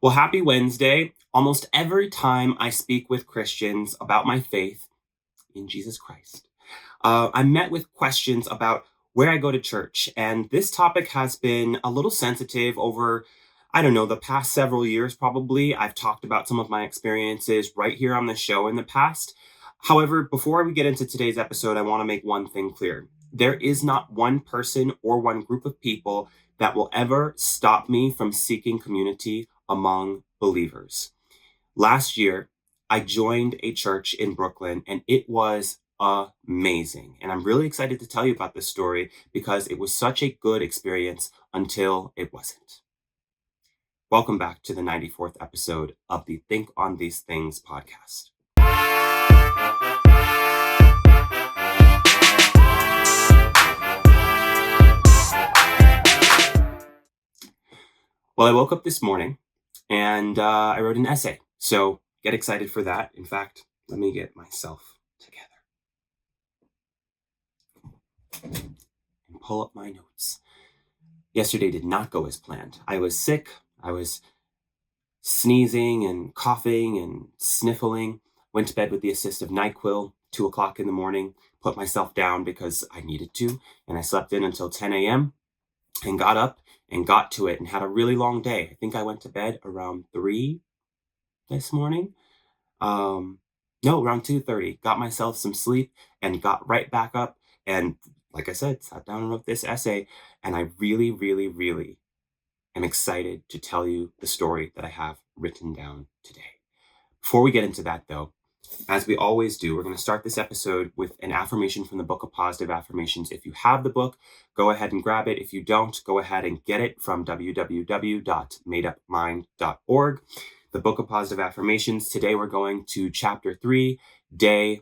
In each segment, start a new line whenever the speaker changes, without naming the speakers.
Well, happy Wednesday. Almost every time I speak with Christians about my faith in Jesus Christ, I'm met with questions about where I go to church. And this topic has been a little sensitive over, I don't know, the past several years probably. I've talked about some of my experiences right here on the show in the past. However, before we get into today's episode, I want to make one thing clear. There is not one person or one group of people that will ever stop me from seeking community among believers. Last year, I joined a church in Brooklyn and it was amazing. And I'm really excited to tell you about this story because it was such a good experience until it wasn't. Welcome back to the 94th episode of the Think on These Things podcast. Well, I woke up this morning and I wrote an essay. So get excited for that. In fact, let me get myself together and pull up my notes. Yesterday did not go as planned. I was sick. I was sneezing and coughing and sniffling. Went to bed with the assist of NyQuil, 2 o'clock in the morning, put myself down because I needed to. And I slept in until 10 a.m. and got up and got to it and had a really long day. I think I went to bed around 3 this morning. Around 2:30. Got myself some sleep and got right back up. And like I said, sat down and wrote this essay. And I really, really, really am excited to tell you the story that I have written down today. Before we get into that, though, as we always do, we're going to start this episode with an affirmation from the Book of Positive Affirmations. If you have the book, go ahead and grab it. If you don't, go ahead and get it from www.madeupmind.org. The Book of Positive Affirmations. Today we're going to chapter 3, day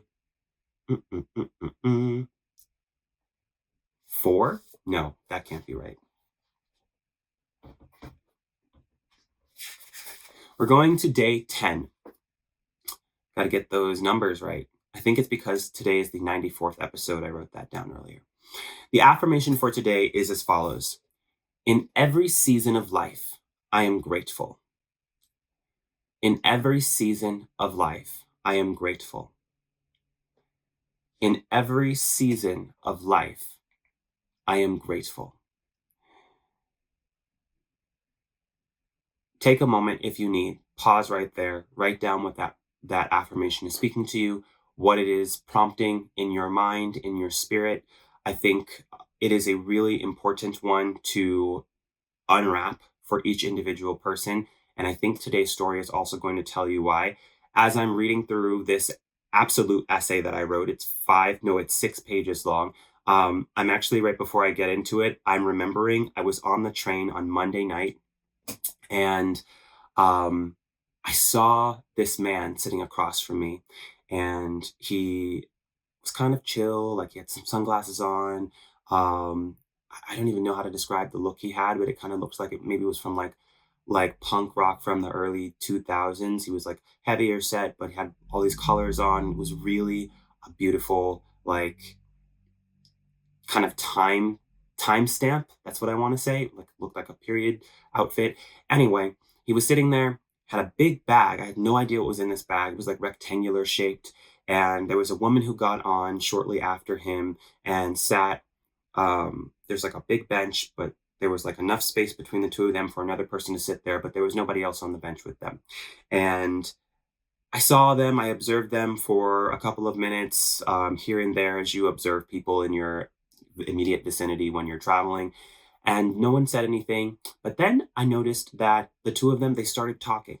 4. No, that can't be right. We're going to day 10. Got to get those numbers right. I think it's because today is the 94th episode. I wrote that down earlier. The affirmation for today is as follows. In every season of life, I am grateful. In every season of life, I am grateful. In every season of life, I am grateful. Take a moment if you need. Pause right there. Write down what that affirmation is speaking to you, what it is prompting in your mind, in your spirit. I think it is a really important one to unwrap for each individual person. And I think today's story is also going to tell you why. As I'm reading through this absolute essay that I wrote, it's 6 pages long. I'm actually, right before I get into it, I'm remembering I was on the train on Monday night and I saw this man sitting across from me and he was kind of chill, like he had some sunglasses on. I don't even know how to describe the look he had, but it kind of looks like it maybe was from like punk rock from the early 2000s. He was like heavier set, but he had all these colors on. It was really a beautiful, like kind of time stamp. That's what I want to say. Like looked like a period outfit. Anyway, he was sitting there, had a big bag. I had no idea what was in this bag. It was like rectangular shaped. And there was a woman who got on shortly after him and sat. There's like a big bench, but there was like enough space between the two of them for another person to sit there, but there was nobody else on the bench with them. And I saw them, I observed them for a couple of minutes, here and there, as you observe people in your immediate vicinity when you're traveling. And no one said anything. But then I noticed that the two of them, they started talking.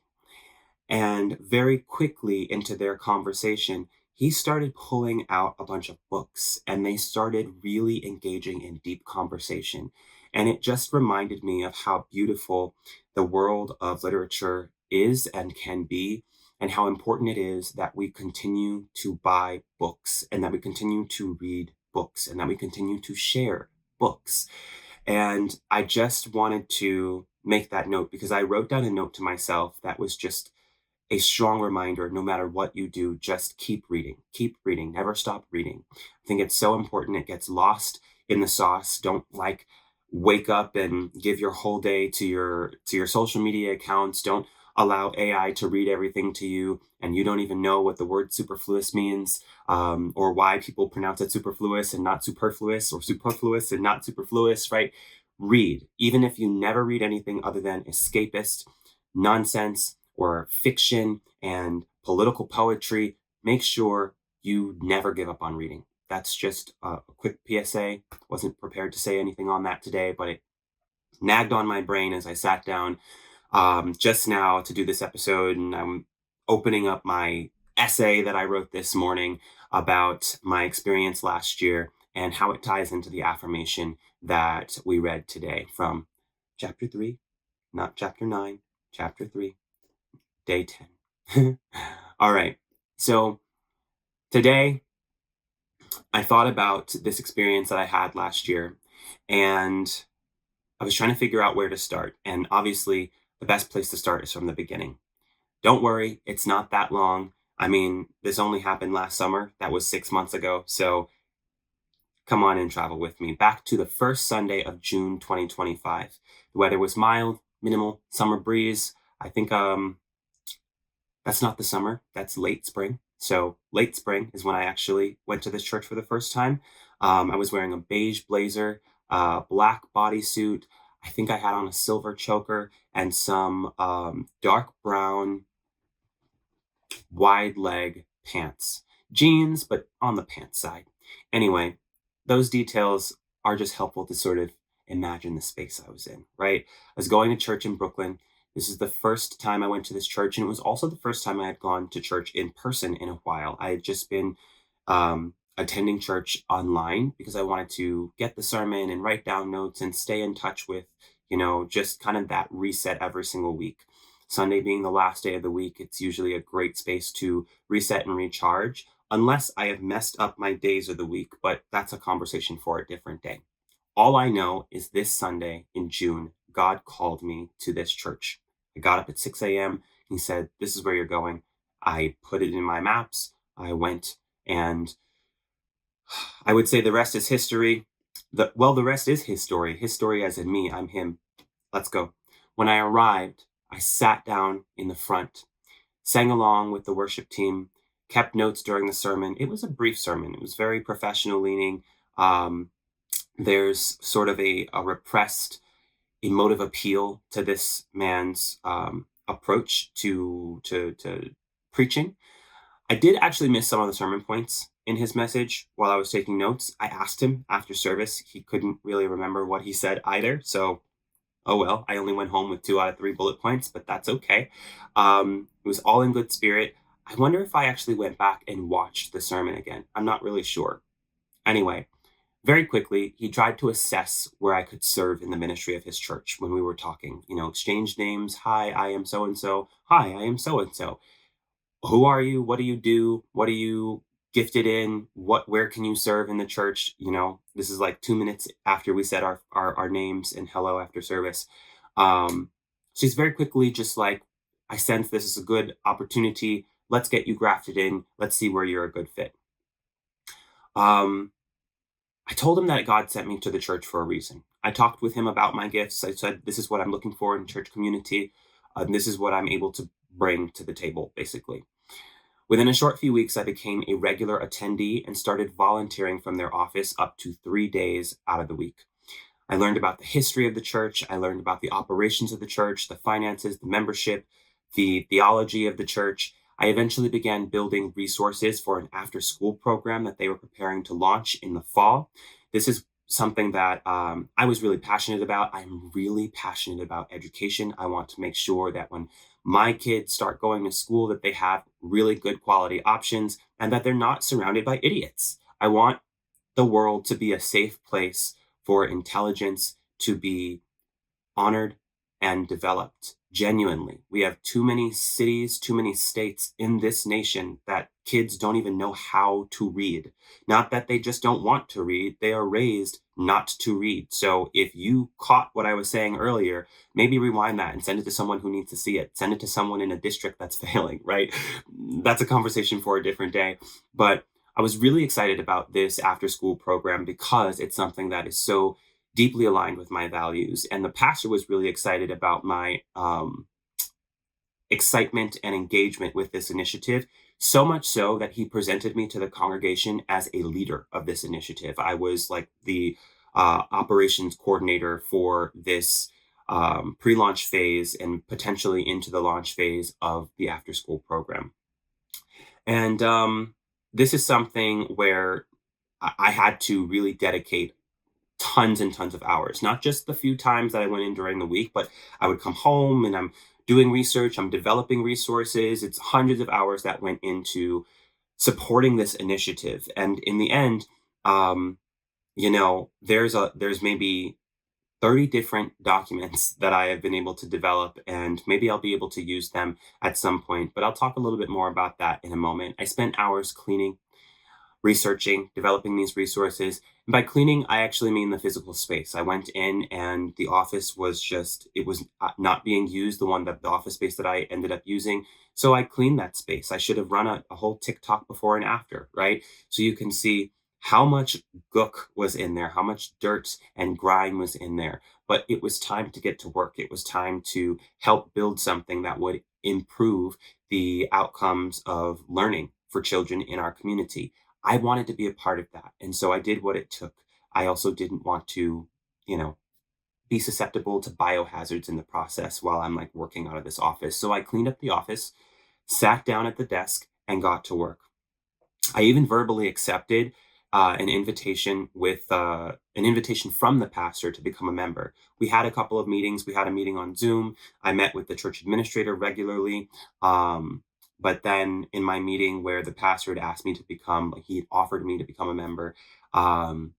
And very quickly into their conversation, he started pulling out a bunch of books and they started really engaging in deep conversation. And it just reminded me of how beautiful the world of literature is and can be, and how important it is that we continue to buy books and that we continue to read books and that we continue to share books. And I just wanted to make that note because I wrote down a note to myself that was just a strong reminder, no matter what you do, just keep reading, never stop reading. I think it's so important. It gets lost in the sauce. Don't wake up and give your whole day to your social media accounts. Don't allow AI to read everything to you and you don't even know what the word superfluous means, or why people pronounce it superfluous and not superfluous, or superfluous and not superfluous, right? Read. Even if you never read anything other than escapist nonsense or fiction and political poetry, make sure you never give up on reading. That's just a quick PSA. Wasn't prepared to say anything on that today, but it nagged on my brain as I sat down just now to do this episode, and I'm opening up my essay that I wrote this morning about my experience last year and how it ties into the affirmation that we read today from chapter 3, not chapter 9, chapter 3, day 10. All right. So today I thought about this experience that I had last year, and I was trying to figure out where to start. And obviously, the best place to start is from the beginning. Don't worry, it's not that long. I mean, this only happened last summer. That was 6 months ago. So come on and travel with me back to the first Sunday of June 2025. The weather was mild, minimal, summer breeze. I think that's not the summer, that's late spring. So late spring is when I actually went to this church for the first time. I was wearing a beige blazer, black bodysuit. I think I had on a silver choker and some dark brown wide leg pants. Jeans, but on the pants side. Anyway, those details are just helpful to sort of imagine the space I was in, right? I was going to church in Brooklyn. This is the first time I went to this church, and it was also the first time I had gone to church in person in a while. I had just been attending church online because I wanted to get the sermon and write down notes and stay in touch with, just kind of that reset every single week. Sunday being the last day of the week, it's usually a great space to reset and recharge, unless I have messed up my days of the week, but that's a conversation for a different day. All I know is this Sunday in June, God called me to this church. I got up at 6 a.m. He said, "This is where you're going." I put it in my maps. I went, and I would say the rest is history. The rest is his story. His story as in me. I'm him. Let's go. When I arrived, I sat down in the front, sang along with the worship team, kept notes during the sermon. It was a brief sermon. It was very professional leaning. Um, there's sort of a repressed emotive appeal to this man's approach to preaching. I did actually miss some of the sermon points in his message while I was taking notes. I asked him after service. He couldn't really remember what he said either. So, oh well, I only went home with 2 out of 3 bullet points, but that's okay. It was all in good spirit. I wonder if I actually went back and watched the sermon again. I'm not really sure. Anyway, very quickly, he tried to assess where I could serve in the ministry of his church when we were talking. Exchange names. Hi, I am so and so. Hi, I am so and so. Who are you? What do you do? What are you gifted in? Where can you serve in the church? This is like 2 minutes after we said our names and hello after service. She's very quickly just like, I sense this is a good opportunity. Let's get you grafted in. Let's see where you're a good fit. I told him that God sent me to the church for a reason. I talked with him about my gifts. I said, this is what I'm looking for in church community. This is what I'm able to bring to the table, basically. Within a short few weeks, I became a regular attendee and started volunteering from their office up to 3 days out of the week. I learned about the history of the church. I learned about the operations of the church, the finances, the membership, the theology of the church. I eventually began building resources for an after-school program that they were preparing to launch in the fall. This is something that I was really passionate about. I'm really passionate about education. I want to make sure that when my kids start going to school, that they have really good quality options and that they're not surrounded by idiots. I want the world to be a safe place for intelligence to be honored and developed genuinely. We have too many cities, too many states in this nation that kids don't even know how to read. Not that they just don't want to read, they are raised not to read. So if you caught what I was saying earlier, maybe rewind that and send it to someone who needs to see it. Send it to someone in a district that's failing, right? That's a conversation for a different day. But I was really excited about this after school program because it's something that is so deeply aligned with my values. And the pastor was really excited about my excitement and engagement with this initiative, so much so that he presented me to the congregation as a leader of this initiative. I was like the operations coordinator for this pre-launch phase and potentially into the launch phase of the after school program. And this is something where I had to really dedicate tons and tons of hours, not just the few times that I went in during the week, but I would come home and I'm doing research, I'm developing resources. It's hundreds of hours that went into supporting this initiative. And in the end, um, there's maybe 30 different documents that I have been able to develop, and maybe I'll be able to use them at some point, but I'll talk a little bit more about that in a moment. I spent hours cleaning, researching, developing these resources. And by cleaning, I actually mean the physical space. I went in and the office was just, it was not being used, the office space that I ended up using. So I cleaned that space. I should have run a whole TikTok before and after, right? So you can see how much gook was in there, how much dirt and grime was in there. But it was time to get to work. It was time to help build something that would improve the outcomes of learning for children in our community. I wanted to be a part of that. And so I did what it took. I also didn't want to, you know, be susceptible to biohazards in the process while I'm like working out of this office. So I cleaned up the office, sat down at the desk, and got to work. I even verbally accepted an invitation from the pastor to become a member. We had a couple of meetings. We had a meeting on Zoom. I met with the church administrator regularly. But then in my meeting where the pastor had asked me to become, like he had offered me to become a member, um,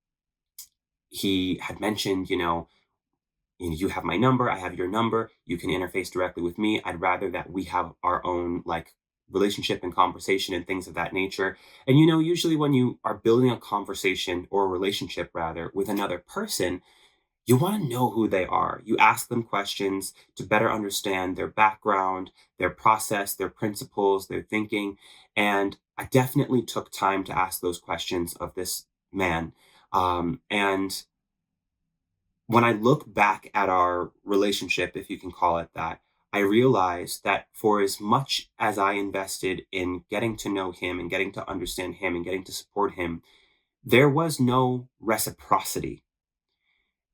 he had mentioned, you have my number, I have your number, you can interface directly with me. I'd rather that we have our own like relationship and conversation and things of that nature. And usually when you are building a conversation or a relationship rather with another person, you want to know who they are. You ask them questions to better understand their background, their process, their principles, their thinking. And I definitely took time to ask those questions of this man. And when I look back at our relationship, if you can call it that, I realized that for as much as I invested in getting to know him and getting to understand him and getting to support him, there was no reciprocity.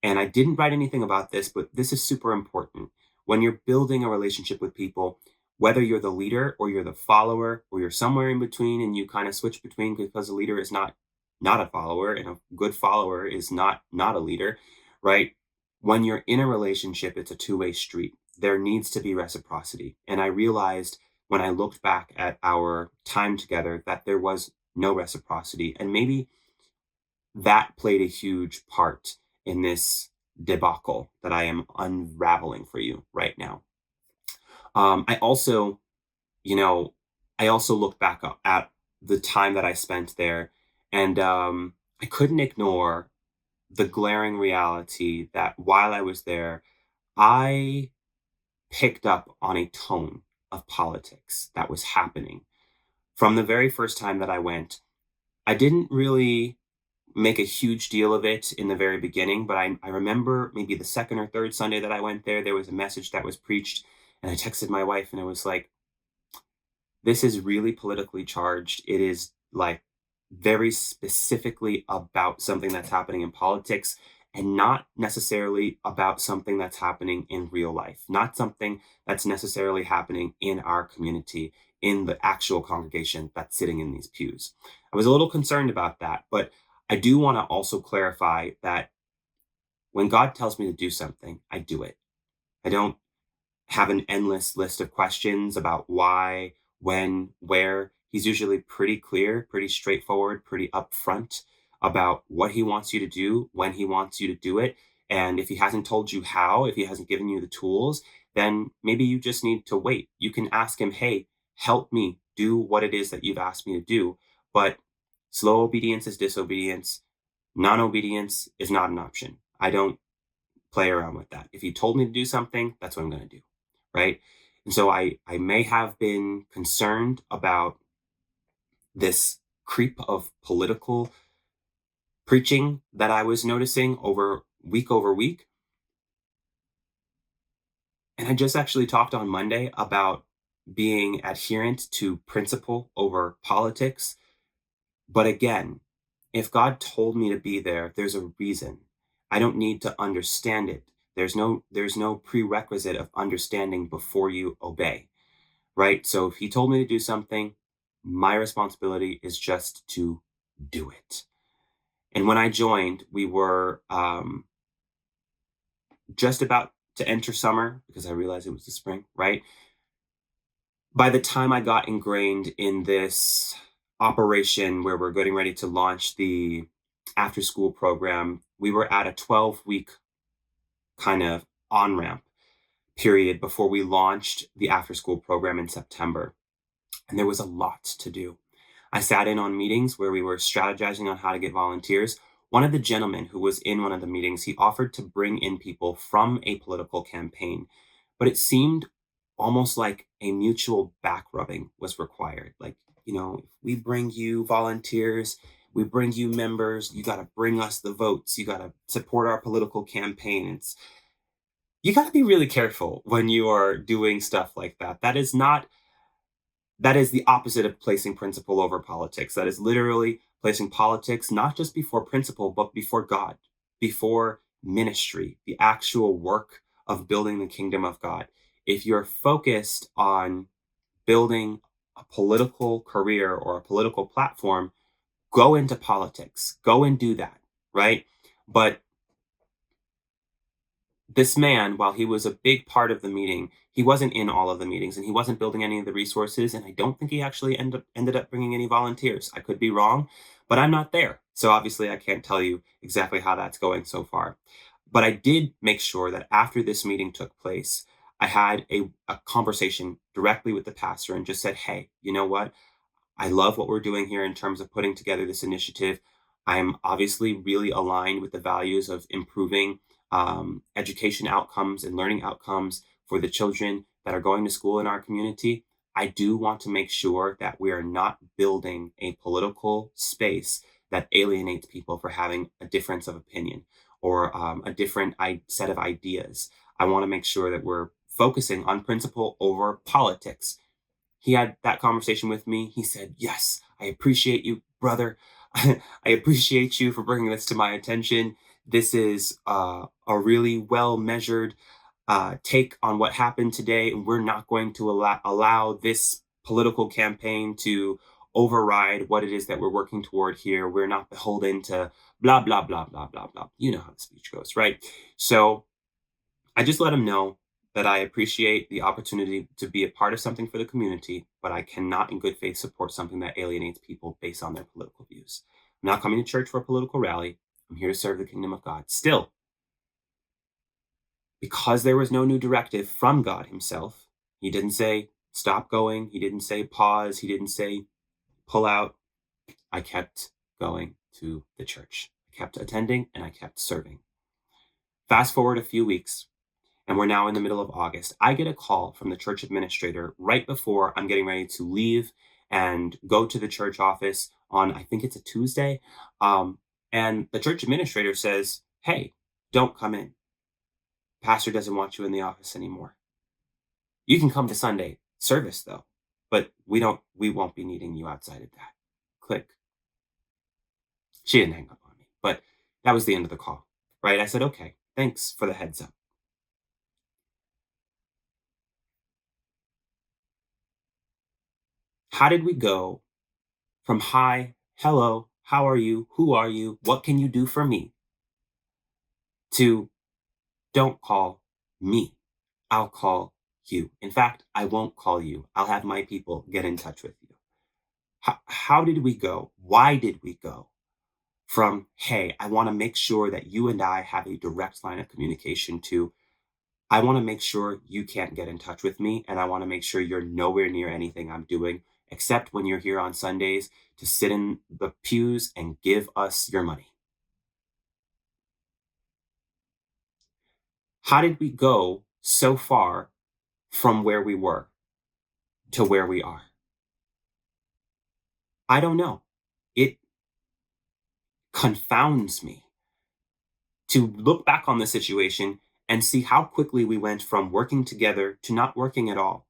And I didn't write anything about this, but this is super important. When you're building a relationship with people, whether you're the leader or you're the follower or you're somewhere in between and you kind of switch between because a leader is not a follower and a good follower is not a leader, right? When you're in a relationship, it's a two-way street. There needs to be reciprocity. And I realized when I looked back at our time together that there was no reciprocity. And maybe that played a huge part in this debacle that I am unraveling for you right now. I also, you know, I also look back at the time that I spent there, and I couldn't ignore the glaring reality that while I was there, I picked up on a tone of politics that was happening from the very first time that I went. I didn't really make a huge deal of it in the very beginning, but I remember maybe the second or third Sunday that I went there, there was a message that was preached, and I texted my wife, and it was like, this is really politically charged. It is like very specifically about something that's happening in politics and not necessarily about something that's happening in real life, not something that's necessarily happening in our community, in the actual congregation that's sitting in these pews. I was a little concerned about that, but I do want to also clarify that when God tells me to do something, I do it. I don't have an endless list of questions about why, when, where. He's usually pretty clear, pretty straightforward, pretty upfront about what he wants you to do, when he wants you to do it. And if he hasn't told you how, if he hasn't given you the tools, then maybe you just need to wait. You can ask him, hey, help me do what it is that you've asked me to do. But slow obedience is disobedience. Non obedience is not an option. I don't play around with that. If he told me to do something, that's what I'm going to do. Right. And so I may have been concerned about this creep of political preaching that I was noticing over week. And I just actually talked on Monday about being adherent to principle over politics. But again, if God told me to be there, there's a reason. I don't need to understand it. There's no prerequisite of understanding before you obey, right? So if he told me to do something, my responsibility is just to do it. And when I joined, we were just about to enter summer because I realized it was the spring, right? By the time I got ingrained in this operation where we're getting ready to launch the after school program, we were at a 12-week kind of on ramp period before we launched the after school program in September. And there was a lot to do. I sat in on meetings where we were strategizing on how to get volunteers. One of the gentlemen who was in one of the meetings, he offered to bring in people from a political campaign, but it seemed almost like a mutual back rubbing was required. Like, if we bring you volunteers, we bring you members, you got to bring us the votes, you got to support our political campaign. You got to be really careful when you are doing stuff like that. That is the opposite of placing principle over politics. That is literally placing politics not just before principle, but before God, before ministry, the actual work of building the kingdom of God. If you're focused on building a political career or a political platform, go into politics, go and do that, right? But this man, while he was a big part of the meeting, he wasn't in all of the meetings and he wasn't building any of the resources. And I don't think he actually ended up bringing any volunteers. I could be wrong, but I'm not there. So obviously, I can't tell you exactly how that's going so far. But I did make sure that after this meeting took place, I had a conversation directly with the pastor and just said, hey, you know what? I love what we're doing here in terms of putting together this initiative. I'm obviously really aligned with the values of improving education outcomes and learning outcomes for the children that are going to school in our community. I do want to make sure that we are not building a political space that alienates people for having a difference of opinion or a different set of ideas. I want to make sure that we're focusing on principle over politics. He had that conversation with me. He said, yes, I appreciate you, brother. I appreciate you for bringing this to my attention. This is a really well measured take on what happened today. And we're not going to allow this political campaign to override what it is that we're working toward here. We're not beholden to blah, blah, blah, blah, blah, blah. You know how the speech goes, right? So I just let him know that I appreciate the opportunity to be a part of something for the community, but I cannot in good faith support something that alienates people based on their political views. I'm not coming to church for a political rally. I'm here to serve the kingdom of God. Still, because there was no new directive from God himself, he didn't say stop going, he didn't say pause, he didn't say pull out. I kept going to the church. I kept attending and I kept serving. Fast forward a few weeks, and we're now in the middle of August. I get a call from the church administrator right before I'm getting ready to leave and go to the church office on, I think it's a Tuesday. And the church administrator says, hey, don't come in. Pastor doesn't want you in the office anymore. You can come to Sunday service though, but we won't be needing you outside of that. Click. She didn't hang up on me, but that was the end of the call, right? I said, okay, thanks for the heads up. How did we go from hi, hello, how are you, who are you, what can you do for me, to don't call me, I'll call you. In fact, I won't call you. I'll have my people get in touch with you. How did we go? Why did we go from, hey, I want to make sure that you and I have a direct line of communication, to I want to make sure you can't get in touch with me, and I want to make sure you're nowhere near anything I'm doing, except when you're here on Sundays to sit in the pews and give us your money? How did we go so far from where we were to where we are? I don't know. It confounds me to look back on the situation and see how quickly we went from working together to not working at all.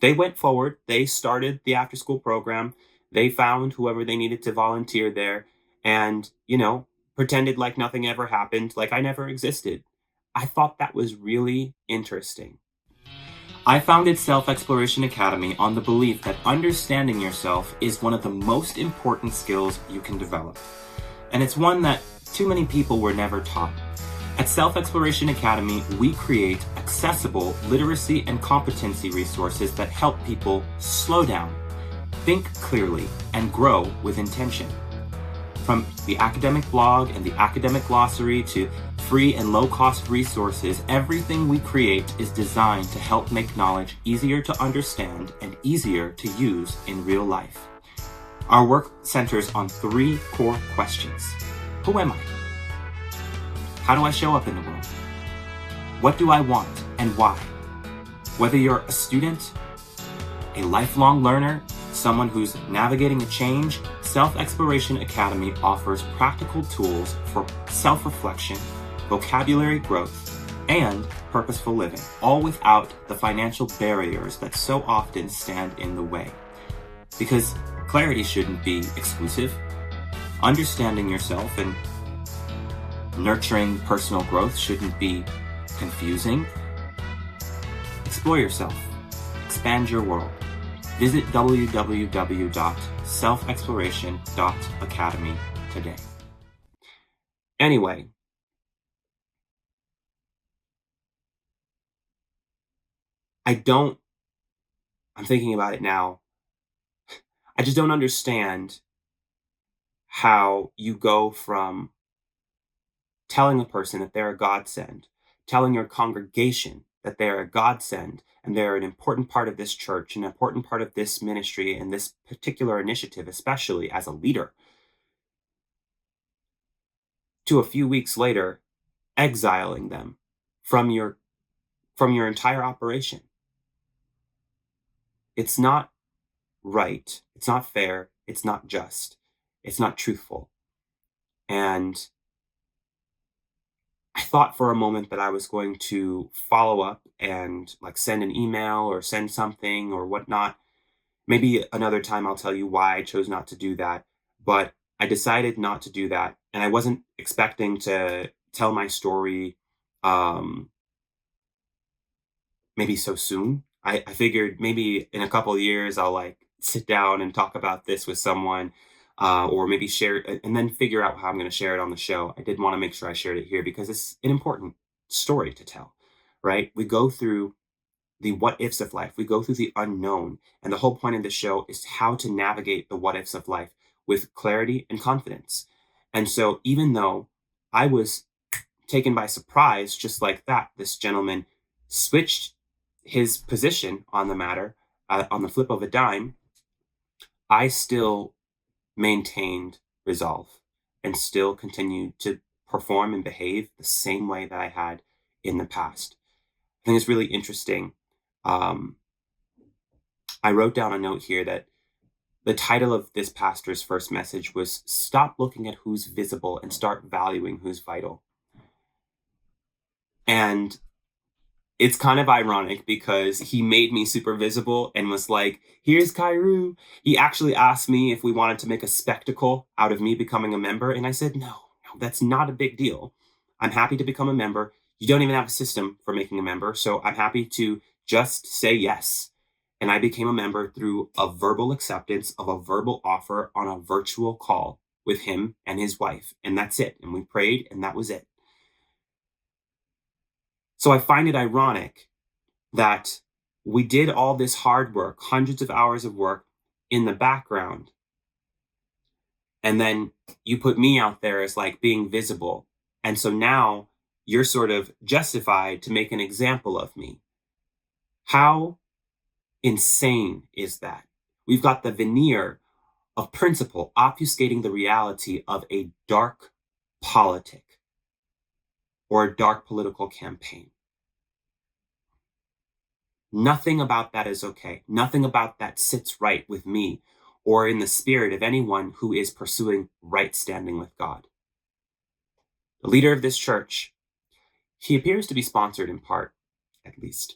They went forward, they started the after school program, they found whoever they needed to volunteer there, and, pretended like nothing ever happened, like I never existed. I thought that was really interesting. I founded Self Exploration Academy on the belief that understanding yourself is one of the most important skills you can develop. And it's one that too many people were never taught. At Self Exploration Academy, we create accessible literacy and competency resources that help people slow down, think clearly, and grow with intention. From the academic blog and the academic glossary to free and low-cost resources, everything we create is designed to help make knowledge easier to understand and easier to use in real life. Our work centers on 3 core questions. Who am I? How do I show up in the world? What do I want and why? Whether you're a student, a lifelong learner, someone who's navigating a change, Self Exploration Academy offers practical tools for self-reflection, vocabulary growth, and purposeful living, all without the financial barriers that so often stand in the way. Because clarity shouldn't be exclusive. Understanding yourself and nurturing personal growth shouldn't be confusing. Explore yourself. Expand your world. Visit www.selfexploration.academy today. Anyway, I'm thinking about it now. I just don't understand how you go from telling a person that they're a godsend, telling your congregation that they're a godsend, and they're an important part of this church, an important part of this ministry, and this particular initiative, especially as a leader, to a few weeks later, exiling them from your entire operation. It's not right. It's not fair. It's not just. It's not truthful. And I thought for a moment that I was going to follow up and send an email or send something or whatnot. Maybe another time I'll tell you why I chose not to do that. But I decided not to do that. And I wasn't expecting to tell my story maybe so soon. I figured maybe in a couple of years I'll sit down and talk about this with someone, or maybe share it and then figure out how I'm going to share it on the show. I did want to make sure I shared it here because it's an important story to tell, right? We go through the what ifs of life. We go through the unknown. And the whole point of the show is how to navigate the what ifs of life with clarity and confidence. And so even though I was taken by surprise, just like that, this gentleman switched his position on the matter on the flip of a dime, I still maintained resolve and still continued to perform and behave the same way that I had in the past. I think it's really interesting. I wrote down a note here that the title of this pastor's first message was Stop Looking at Who's Visible and Start Valuing Who's Vital. And it's kind of ironic because he made me super visible and was like, here's Kairu. He actually asked me if we wanted to make a spectacle out of me becoming a member. And I said, no, that's not a big deal. I'm happy to become a member. You don't even have a system for making a member. So I'm happy to just say yes. And I became a member through a verbal acceptance of a verbal offer on a virtual call with him and his wife. And that's it. And we prayed and that was it. So I find it ironic that we did all this hard work, hundreds of hours of work in the background. And then you put me out there as being visible. And so now you're sort of justified to make an example of me. How insane is that? We've got the veneer of principle obfuscating the reality of a dark politic or a dark political campaign. Nothing about that is okay. Nothing about that sits right with me or in the spirit of anyone who is pursuing right standing with God. The leader of this church, he appears to be sponsored in part, at least,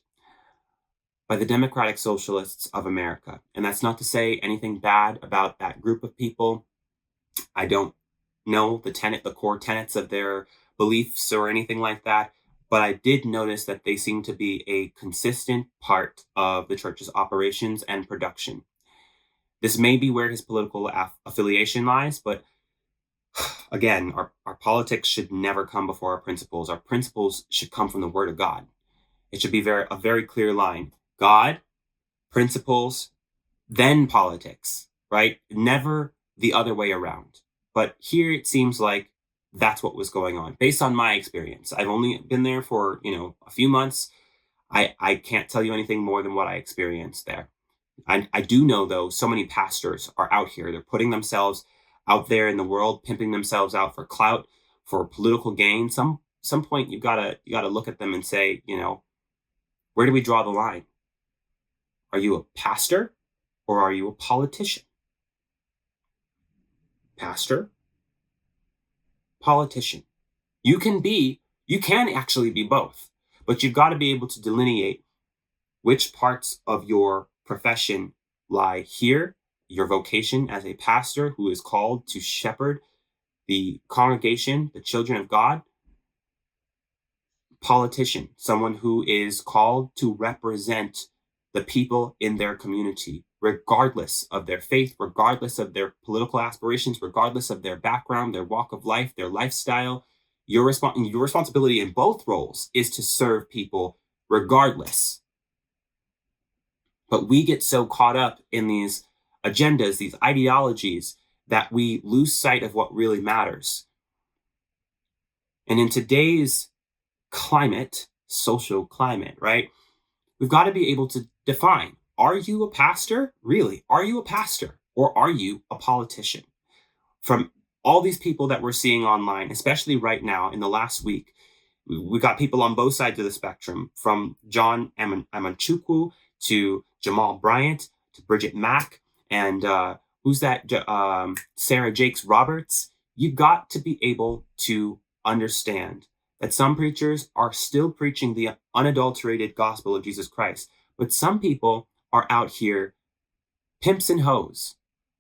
by the Democratic Socialists of America. And that's not to say anything bad about that group of people. I don't know the core tenets of their beliefs or anything like that. But I did notice that they seem to be a consistent part of the church's operations and production. This may be where his political affiliation lies, but again, our politics should never come before our principles. Our principles should come from the Word of God. It should be a very clear line. God, principles, then politics, right? Never the other way around. But here it seems like that's what was going on based on my experience. I've only been there for, a few months. I can't tell you anything more than what I experienced there. I do know, though, so many pastors are out here. They're putting themselves out there in the world, pimping themselves out for clout, for political gain. Some point you gotta look at them and say, where do we draw the line? Are you a pastor or are you a politician? Pastor, politician. You can actually be both, but you've got to be able to delineate which parts of your profession lie here, your vocation as a pastor who is called to shepherd the congregation, the children of God. Politician, someone who is called to represent the people in their community, regardless of their faith, regardless of their political aspirations, regardless of their background, their walk of life, their lifestyle. Your responsibility in both roles is to serve people regardless. But we get so caught up in these agendas, these ideologies, that we lose sight of what really matters. And in today's climate, social climate, right? We've got to be able to define, are you a pastor? Really? Are you a pastor? Or are you a politician? From all these people that we're seeing online, especially right now in the last week, we got people on both sides of the spectrum, from John Amanchukwu to Jamal Bryant to Bridget Mack and who's that? Sarah Jakes Roberts. You've got to be able to understand that some preachers are still preaching the unadulterated gospel of Jesus Christ, but some people are out here pimps and hoes,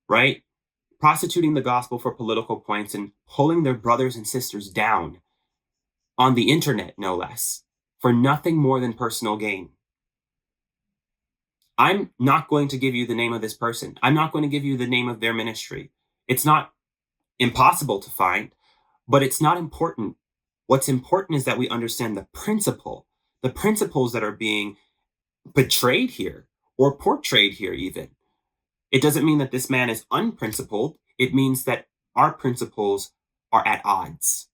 right? Prostituting the gospel for political points and pulling their brothers and sisters down on the internet, no less, for nothing more than personal gain. I'm not going to give you the name of this person. I'm not going to give you the name of their ministry. It's not impossible to find, but it's not important. What's important is that we understand the principles that are being betrayed here or portrayed here even. It doesn't mean that this man is unprincipled. It means that our principles are at odds.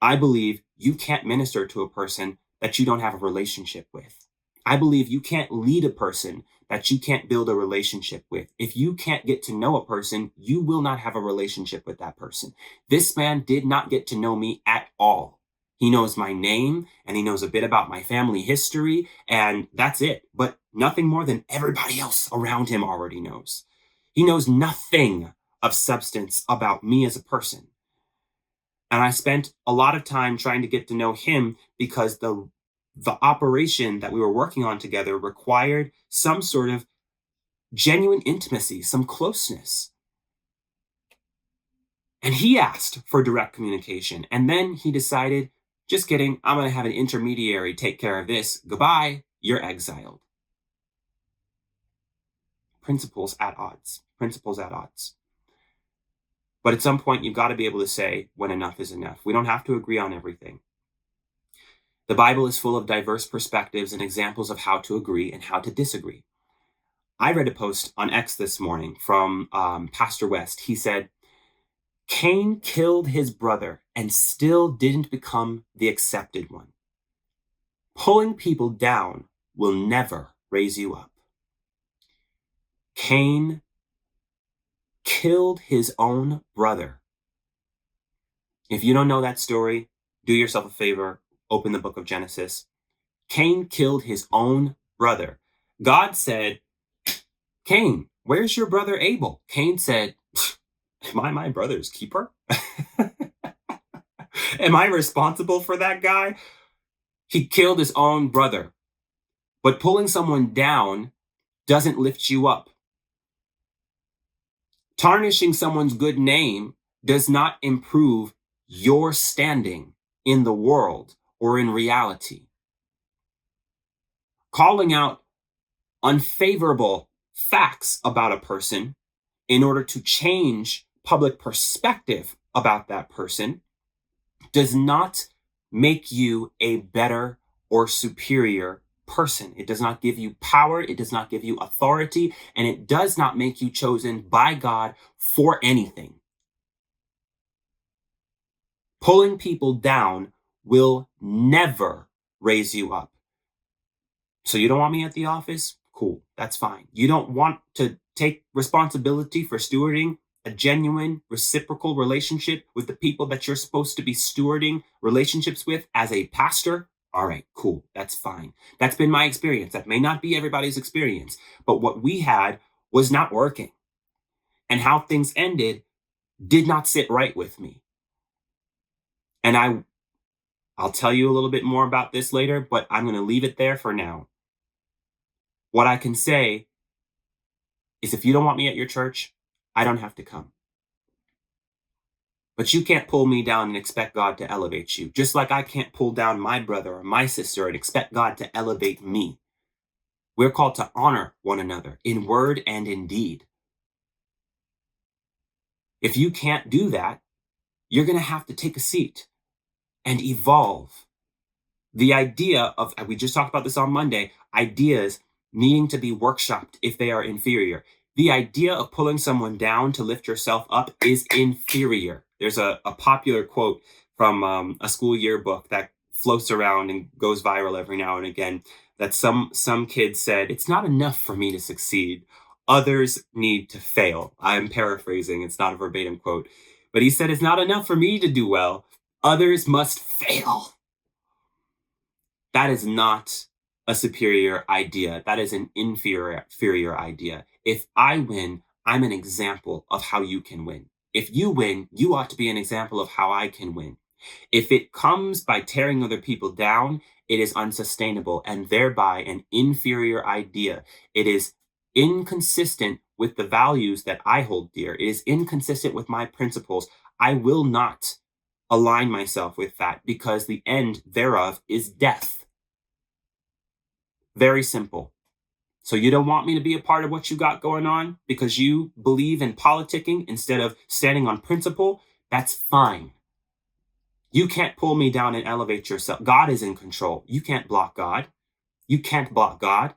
I believe you can't minister to a person that you don't have a relationship with. I believe you can't lead a person that you can't build a relationship with. If you can't get to know a person, you will not have a relationship with that person. This man did not get to know me at all. He knows my name and he knows a bit about my family history, and that's it. But nothing more than everybody else around him already knows. He knows nothing of substance about me as a person. And I spent a lot of time trying to get to know him because the operation that we were working on together required some sort of genuine intimacy, some closeness. And he asked for direct communication. And then he decided, just kidding, I'm going to have an intermediary take care of this. Goodbye, you're exiled. Principles at odds. Principles at odds. But at some point, you've got to be able to say when enough is enough. We don't have to agree on everything. The Bible is full of diverse perspectives and examples of how to agree and how to disagree. I read a post on X this morning from Pastor West. He said, Cain killed his brother and still didn't become the accepted one. Pulling people down will never raise you up. Cain killed his own brother. If you don't know that story, do yourself a favor. Open the book of Genesis. Cain killed his own brother. God said, Cain, where's your brother Abel? Cain said, am I my brother's keeper? Am I responsible for that guy? He killed his own brother. But pulling someone down doesn't lift you up. Tarnishing someone's good name does not improve your standing in the world or in reality. Calling out unfavorable facts about a person in order to change public perspective about that person does not make you a better or superior person. It does not give you power, it does not give you authority, and it does not make you chosen by God for anything. Pulling people down will never raise you up. So you don't want me at the office? Cool, that's fine. You don't want to take responsibility for stewarding a genuine reciprocal relationship with the people that you're supposed to be stewarding relationships with as a pastor? All right, cool, that's fine. That's been my experience. That may not be everybody's experience, but what we had was not working. And how things ended did not sit right with me. And I'll tell you a little bit more about this later, but I'm going to leave it there for now. What I can say is if you don't want me at your church, I don't have to come. But you can't pull me down and expect God to elevate you, just like I can't pull down my brother or my sister and expect God to elevate me. We're called to honor one another in word and in deed. If you can't do that, you're going to have to take a seat and evolve. The idea of, we just talked about this on Monday, ideas needing to be workshopped if they are inferior. The idea of pulling someone down to lift yourself up is inferior. There's a popular quote from a school yearbook that floats around and goes viral every now and again that some kid said, "It's not enough for me to succeed. Others need to fail." I'm paraphrasing. It's not a verbatim quote. But he said, "It's not enough for me to do well. Others must fail." That is not a superior idea. That is an inferior idea. If I win, I'm an example of how you can win. If you win, you ought to be an example of how I can win. If it comes by tearing other people down, it is unsustainable and thereby an inferior idea. It is inconsistent with the values that I hold dear. It is inconsistent with my principles. I will not align myself with that because the end thereof is death. Very simple. So you don't want me to be a part of what you got going on because you believe in politicking instead of standing on principle? That's fine. You can't pull me down and elevate yourself. God is in control. You can't block God. You can't block God.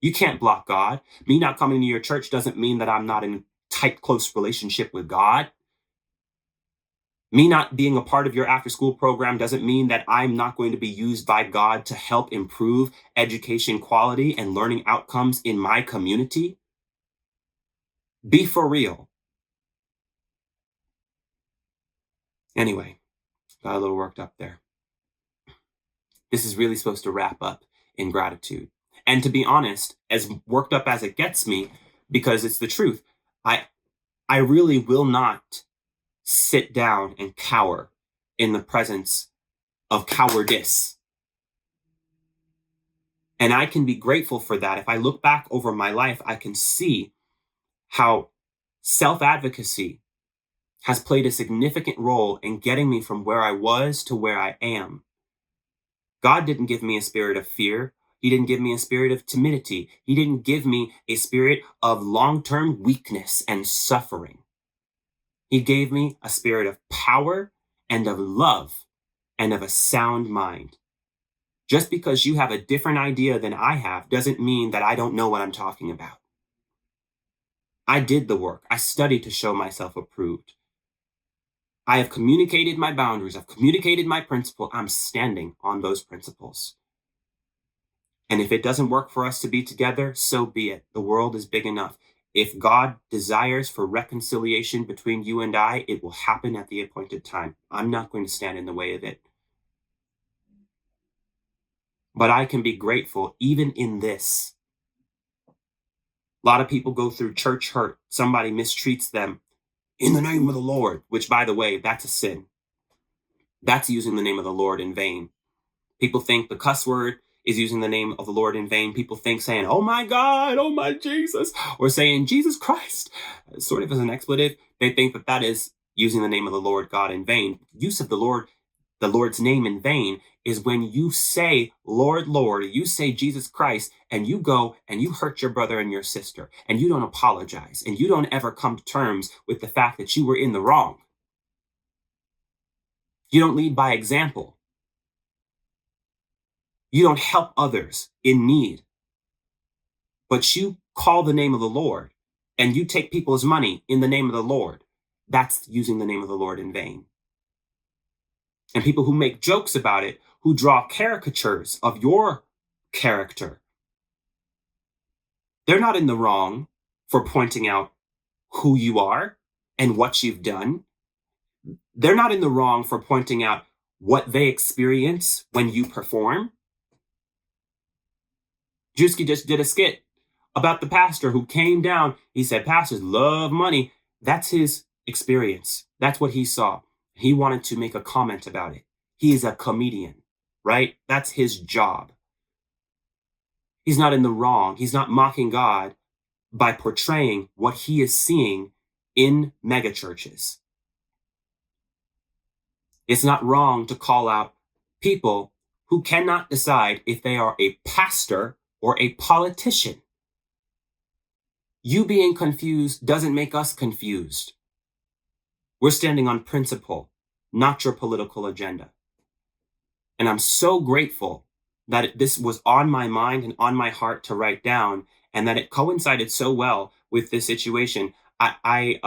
You can't block God. Me not coming to your church doesn't mean that I'm not in a tight, close relationship with God. Me not being a part of your after-school program doesn't mean that I'm not going to be used by God to help improve education quality and learning outcomes in my community. Be for real. Anyway, got a little worked up there. This is really supposed to wrap up in gratitude. And to be honest, as worked up as it gets me, because it's the truth, I really will not sit down and cower in the presence of cowardice. And I can be grateful for that. If I look back over my life, I can see how self-advocacy has played a significant role in getting me from where I was to where I am. God didn't give me a spirit of fear. He didn't give me a spirit of timidity. He didn't give me a spirit of long-term weakness and suffering. He gave me a spirit of power and of love and of a sound mind. Just because you have a different idea than I have doesn't mean that I don't know what I'm talking about. I did the work. I studied to show myself approved. I have communicated my boundaries. I've communicated my principle. I'm standing on those principles. And if it doesn't work for us to be together, so be it. The world is big enough. If God desires for reconciliation between you and I, it will happen at the appointed time. I'm not going to stand in the way of it. But I can be grateful even in this. A lot of people go through church hurt. Somebody mistreats them in the name of the Lord, which, by the way, that's a sin. That's using the name of the Lord in vain. People think the cuss word is using the name of the Lord in vain, people think saying, "Oh my God, oh my Jesus," or saying "Jesus Christ," sort of as an expletive. They think that that is using the name of the Lord God in vain. Use of the Lord's name in vain is when you say, "Lord, Lord," you say Jesus Christ, and you go and you hurt your brother and your sister, and you don't apologize, and you don't ever come to terms with the fact that you were in the wrong. You don't lead by example. You don't help others in need, but you call the name of the Lord and you take people's money in the name of the Lord. That's using the name of the Lord in vain. And people who make jokes about it, who draw caricatures of your character, they're not in the wrong for pointing out who you are and what you've done. They're not in the wrong for pointing out what they experience when you perform. Drewski just did a skit about the pastor who came down. He said, "Pastors love money." That's his experience. That's what he saw. He wanted to make a comment about it. He is a comedian, right? That's his job. He's not in the wrong. He's not mocking God by portraying what he is seeing in megachurches. It's not wrong to call out people who cannot decide if they are a pastor or a politician. You being confused doesn't make us confused. We're standing on principle, not your political agenda. And I'm so grateful that this was on my mind and on my heart to write down, and that it coincided so well with this situation. I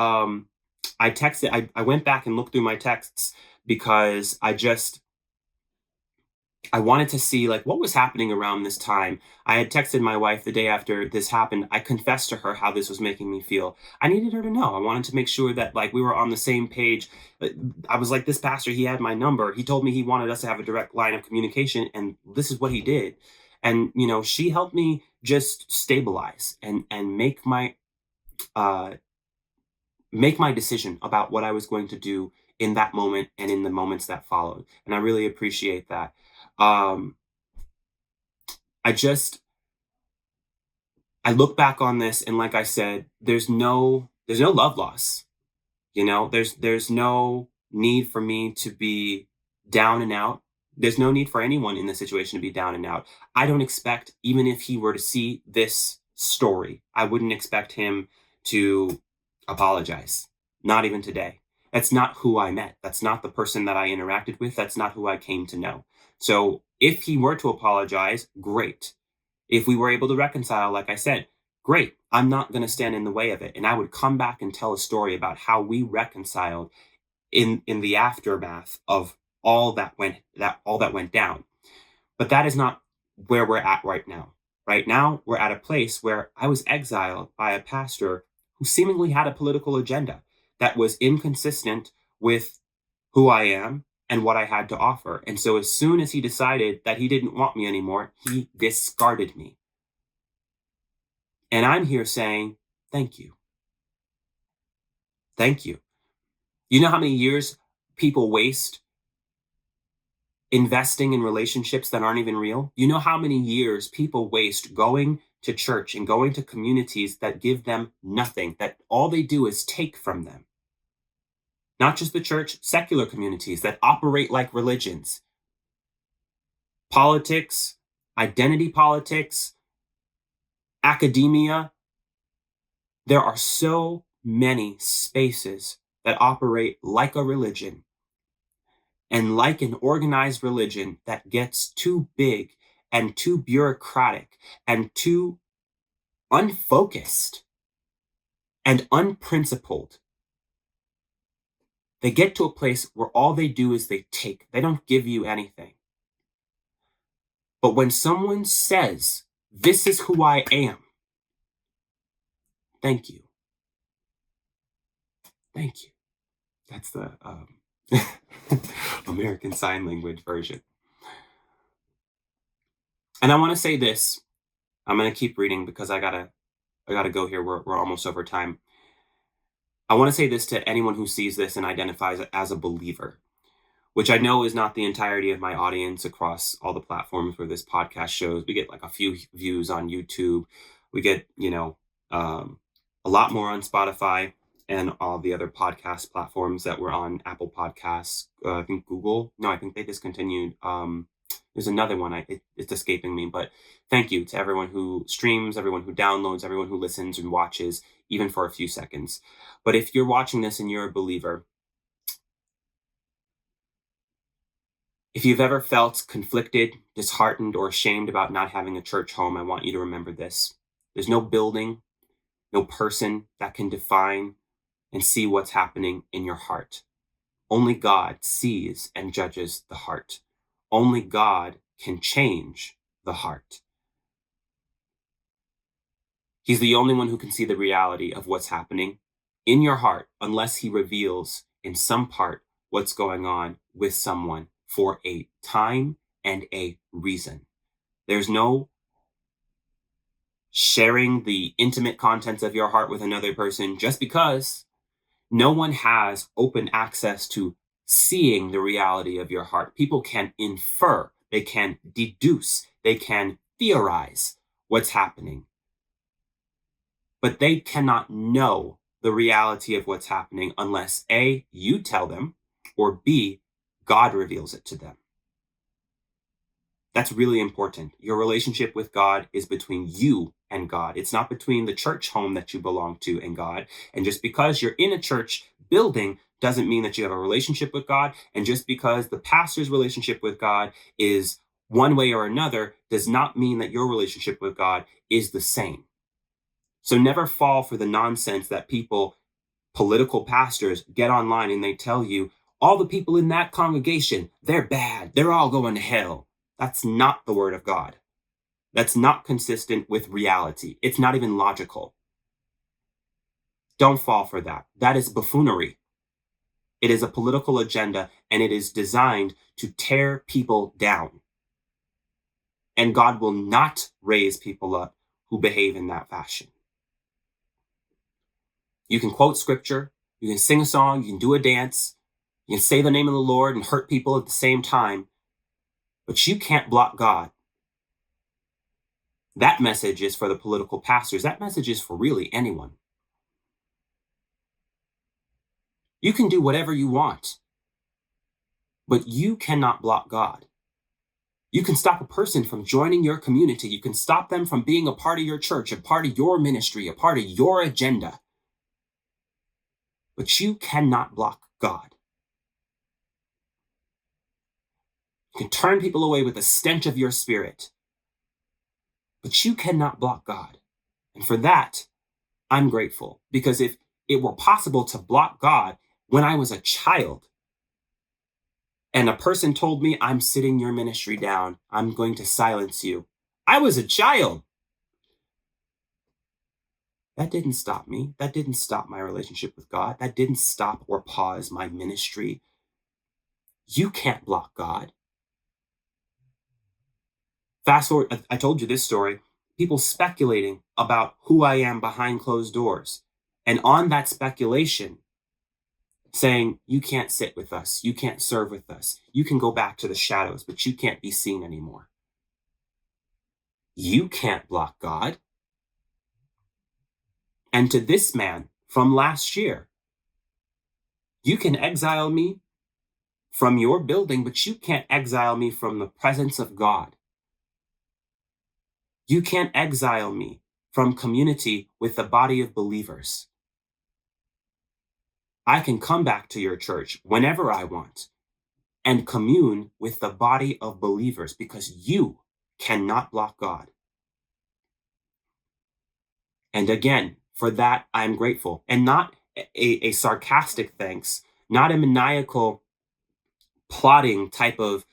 texted, I went back and looked through my texts because I wanted to see like what was happening around this time. I had texted my wife the day after this happened. I confessed to her how this was making me feel. I needed her to know. I wanted to make sure that like we were on the same page. I was like, this pastor, he had my number. He told me he wanted us to have a direct line of communication, and this is what he did. And she helped me just stabilize and uh make my decision about what I was going to do in that moment and in the moments that followed. And I really appreciate that. Um, I just I look back on this, and like I said, there's no love loss. There's no need for me to be down and out. There's no need for anyone in this situation to be down and out. I don't expect, even if he were to see this story, I wouldn't expect him to apologize. Not even today. That's not who I met. That's not the person that I interacted with. That's not who I came to know. So if he were to apologize, great. If we were able to reconcile, like I said, great. I'm not going to stand in the way of it. And I would come back and tell a story about how we reconciled in the aftermath of all that went down. But that is not where we're at right now. Right now, we're at a place where I was exiled by a pastor who seemingly had a political agenda that was inconsistent with who I am and what I had to offer. And so as soon as he decided that he didn't want me anymore, he discarded me. And I'm here saying, thank you. Thank you. You know how many years people waste investing in relationships that aren't even real? You know how many years people waste going to church and going to communities that give them nothing, that all they do is take from them? Not just the church, secular communities that operate like religions. Politics, identity politics, academia. There are so many spaces that operate like a religion, and like an organized religion that gets too big and too bureaucratic and too unfocused and unprincipled. They get to a place where all they do is they take. They don't give you anything. But when someone says, "This is who I am," thank you. Thank you. That's the American Sign Language version. And I want to say this. I'm going to keep reading because I gotta go here. We're almost over time. I want to say this to anyone who sees this and identifies as a believer. which I know is not the entirety of my audience across all the platforms where this podcast shows. We get like a few views on YouTube. We get, a lot more on Spotify and all the other podcast platforms that were on Apple Podcasts. I think Google. No, I think they discontinued. There's another one. It's escaping me. But thank you to everyone who streams, everyone who downloads, everyone who listens and watches, even for a few seconds. But if you're watching this and you're a believer, if you've ever felt conflicted, disheartened, or ashamed about not having a church home, I want you to remember this. There's no building, no person that can define and see what's happening in your heart. Only God sees and judges the heart. Only God can change the heart. He's the only one who can see the reality of what's happening in your heart, unless he reveals in some part what's going on with someone for a time and a reason. There's no sharing the intimate contents of your heart with another person just because. No one has open access to seeing the reality of your heart. People can infer, they can deduce, they can theorize what's happening. But they cannot know the reality of what's happening unless A, you tell them, or B, God reveals it to them. That's really important. Your relationship with God is between you and God. It's not between the church home that you belong to and God. And just because you're in a church building doesn't mean that you have a relationship with God. And just because the pastor's relationship with God is one way or another does not mean that your relationship with God is the same. So never fall for the nonsense that political pastors, get online and they tell you, all the people in that congregation, they're bad. They're all going to hell. That's not the word of God. That's not consistent with reality. It's not even logical. Don't fall for that. That is buffoonery. It is a political agenda, and it is designed to tear people down. And God will not raise people up who behave in that fashion. You can quote scripture, you can sing a song, you can do a dance, you can say the name of the Lord and hurt people at the same time, but you can't block God. That message is for the political pastors. That message is for really anyone. You can do whatever you want, but you cannot block God. You can stop a person from joining your community. You can stop them from being a part of your church, a part of your ministry, a part of your agenda. But you cannot block God. You can turn people away with the stench of your spirit, but you cannot block God. And for that, I'm grateful, because if it were possible to block God when I was a child, and a person told me, I'm sitting your ministry down, I'm going to silence you. I was a child. That didn't stop me. That didn't stop my relationship with God. That didn't stop or pause my ministry. You can't block God. Fast forward, I told you this story, people speculating about who I am behind closed doors. And on that speculation, saying, you can't sit with us, you can't serve with us, you can go back to the shadows, but you can't be seen anymore. You can't block God. And to this man from last year, you can exile me from your building, but you can't exile me from the presence of God. You can't exile me from community with the body of believers. I can come back to your church whenever I want and commune with the body of believers, because you cannot block God. And again, for that, I'm grateful. And not a sarcastic thanks, not a maniacal plotting type of,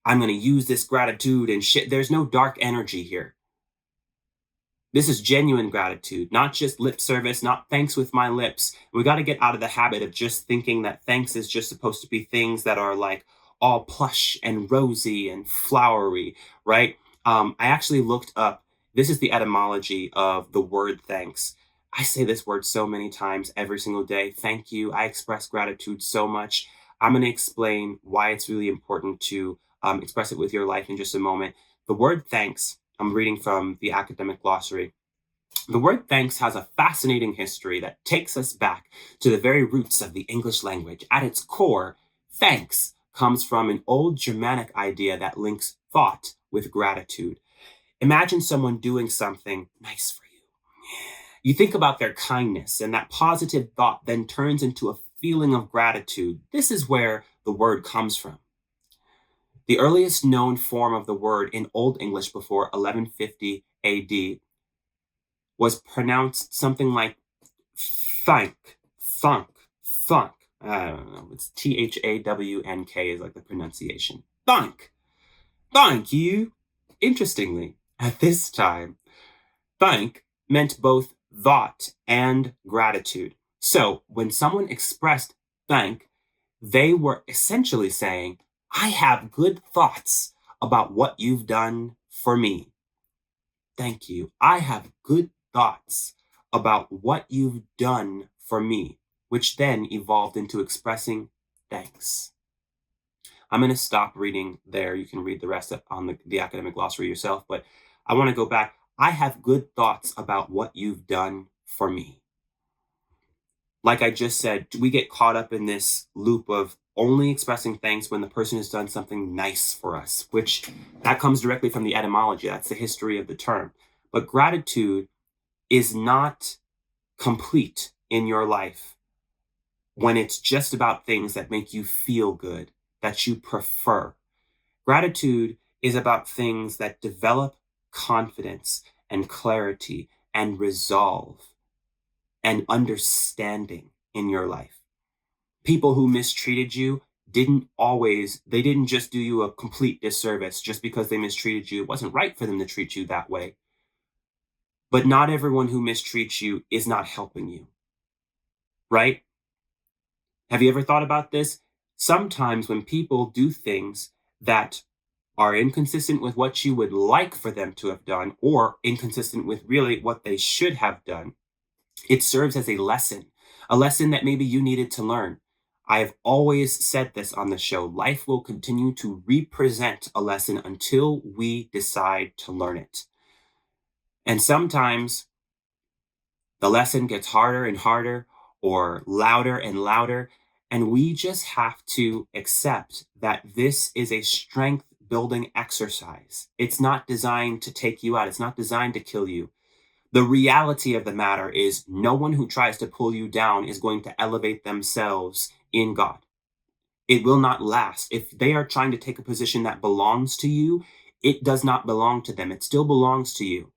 I'm going to use this gratitude and shit. There's no dark energy here. This is genuine gratitude, not just lip service, not thanks with my lips. We got to get out of the habit of just thinking that thanks is just supposed to be things that are like all plush and rosy and flowery, right? I actually looked up, this is the etymology of the word thanks. I say this word so many times every single day. Thank you. I express gratitude so much. I'm going to explain why it's really important to express it with your life in just a moment. The word thanks, I'm reading from the academic glossary. The word thanks has a fascinating history that takes us back to the very roots of the English language. At its core, thanks comes from an old Germanic idea that links thought with gratitude. Imagine someone doing something nice for you. You think about their kindness, and that positive thought then turns into a feeling of gratitude. This is where the word comes from. The earliest known form of the word in Old English before 1150 AD was pronounced something like thank, thunk, thunk. I don't know. It's THAWNK is like the pronunciation. Thank. Thank you. Interestingly, at this time, thank meant both thought and gratitude. So when someone expressed thank, they were essentially saying, I have good thoughts about what you've done for me. Thank you. I have good thoughts about what you've done for me, which then evolved into expressing thanks. I'm going to stop reading there. You can read the rest on the academic glossary yourself, but I want to go back. I have good thoughts about what you've done for me. Like I just said, we get caught up in this loop of only expressing thanks when the person has done something nice for us, which that comes directly from the etymology. That's the history of the term. But gratitude is not complete in your life when it's just about things that make you feel good, that you prefer. Gratitude is about things that develop confidence and clarity and resolve and understanding in your life. People who mistreated you they didn't just do you a complete disservice just because they mistreated you. It wasn't right for them to treat you that way. But not everyone who mistreats you is not helping you, right? Have you ever thought about this? Sometimes when people do things that are inconsistent with what you would like for them to have done or inconsistent with really what they should have done, it serves as a lesson that maybe you needed to learn. I have always said this on the show. Life will continue to represent a lesson until we decide to learn it. And sometimes the lesson gets harder and harder or louder and louder. And we just have to accept that this is a strength building exercise. It's not designed to take you out. It's not designed to kill you. The reality of the matter is no one who tries to pull you down is going to elevate themselves in God. It will not last. If they are trying to take a position that belongs to you, it does not belong to them. It still belongs to you.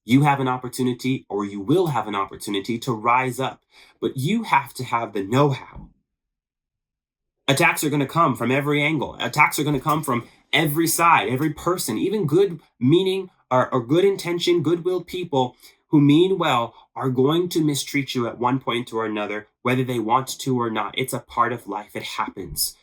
You have an opportunity, or you will have an opportunity to rise up, but you have to have the know-how. Attacks are going to come from every angle. Attacks are going to come from every side, every person, even good meaning or good intention, goodwill people who mean well are going to mistreat you at one point or another, whether they want to or not. It's a part of life. It happens.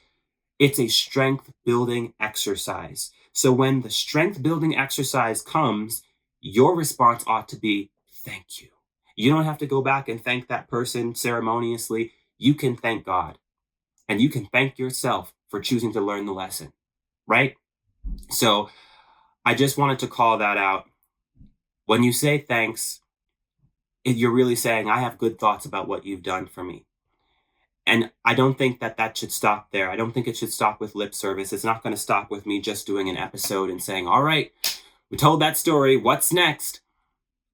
It's a strength building exercise. So when the strength building exercise comes, your response ought to be, thank you. You don't have to go back and thank that person ceremoniously. You can thank God. And you can thank yourself for choosing to learn the lesson, right? So I just wanted to call that out. When you say thanks, you're really saying, I have good thoughts about what you've done for me. And I don't think that should stop there. I don't think it should stop with lip service. It's not going to stop with me just doing an episode and saying, all right, we told that story. What's next?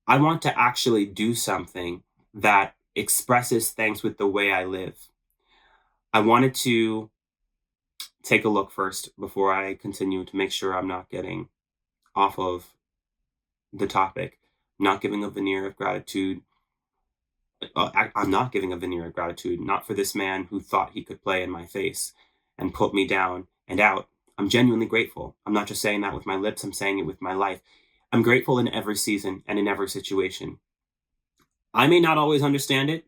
I want to actually do something that expresses thanks with the way I live. I wanted to take a look first before I continue to make sure I'm not getting off of the topic, not giving a veneer of gratitude. I'm not giving a veneer of gratitude, not for this man who thought he could play in my face and put me down and out. I'm genuinely grateful. I'm not just saying that with my lips, I'm saying it with my life. I'm grateful in every season and in every situation. I may not always understand it.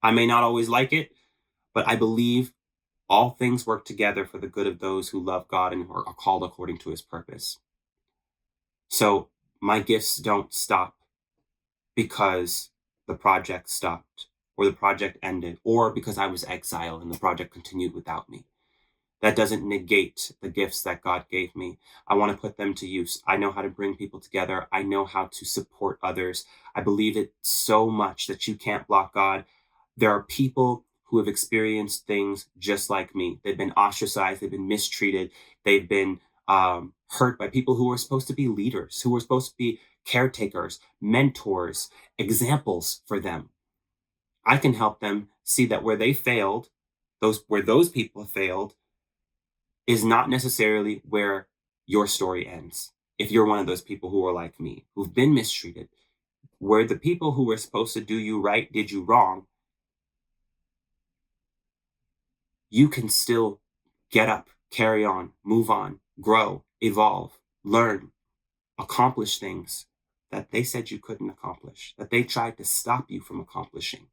I may not always like it, but I believe all things work together for the good of those who love God and are called according to his purpose. So my gifts don't stop because the project stopped or the project ended, or because I was exiled and the project continued without me. That doesn't negate the gifts that God gave me. I want to put them to use. I know how to bring people together. I know how to support others. I believe it so much that you can't block God. There are people who have experienced things just like me. They've been ostracized. They've been mistreated. They've been hurt by people who were supposed to be leaders, who were supposed to be caretakers, mentors, examples for them. I can help them see that where they failed, where those people failed, is not necessarily where your story ends. If you're one of those people who are like me, who've been mistreated, where the people who were supposed to do you right did you wrong, you can still get up, carry on, grow, evolve, learn, accomplish things that they said you couldn't accomplish, that they tried to stop you from accomplishing.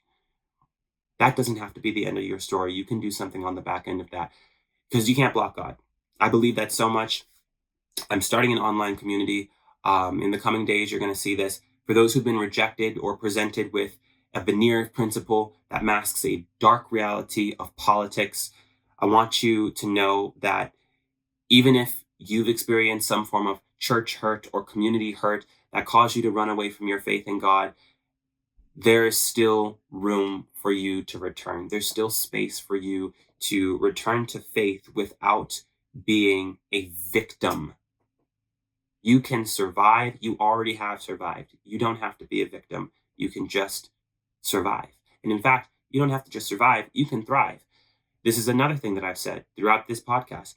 That doesn't have to be the end of your story. You can do something on the back end of that because you can't block God. I believe that so much. I'm starting an online community. In the coming days, you're going to see this. For those who've been rejected or presented with a veneer principle that masks a dark reality of politics, I want you to know that even if you've experienced some form of church hurt or community hurt that caused you to run away from your faith in God, there is still room for you to return. There's still space for you to return to faith without being a victim. You can survive. You already have survived. You don't have to be a victim. You can just survive. And in fact, you don't have to just survive. You can thrive. This is another thing that I've said throughout this podcast.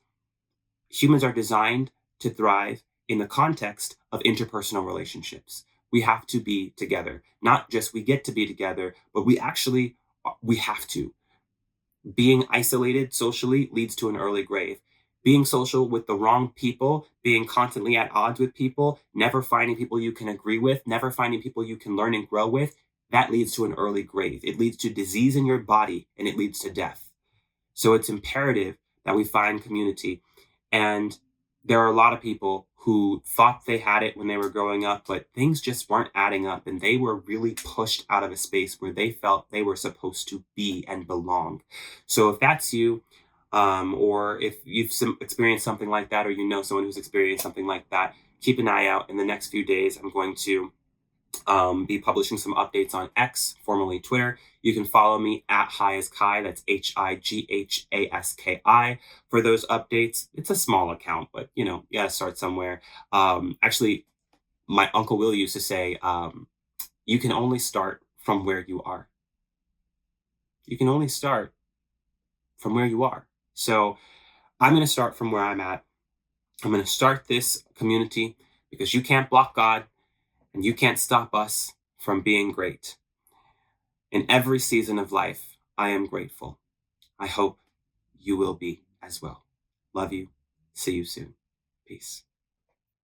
Humans are designed to thrive in the context of interpersonal relationships. We have to be together. Not just we get to be together, but we have to. Being isolated socially leads to an early grave. Being social with the wrong people, being constantly at odds with people, never finding people you can agree with, never finding people you can learn and grow with, that leads to an early grave. It leads to disease in your body and it leads to death. So it's imperative that we find community. And there are a lot of people who thought they had it when they were growing up, but things just weren't adding up and they were really pushed out of a space where they felt they were supposed to be and belong. So if that's you, or if you've experienced something like that, or you know someone who's experienced something like that, keep an eye out. In the next few days, I'm going to be publishing some updates on X, formerly Twitter. You can follow me at Highaskai, that's Highaski, for those updates. It's a small account, but you gotta start somewhere. Actually, my Uncle Will used to say, you can only start from where you are. You can only start from where you are. So I'm going to start from where I'm at. I'm going to start this community because you can't block God and you can't stop us from being great. In every season of life, I am grateful. I hope you will be as well. Love you. See you soon. Peace.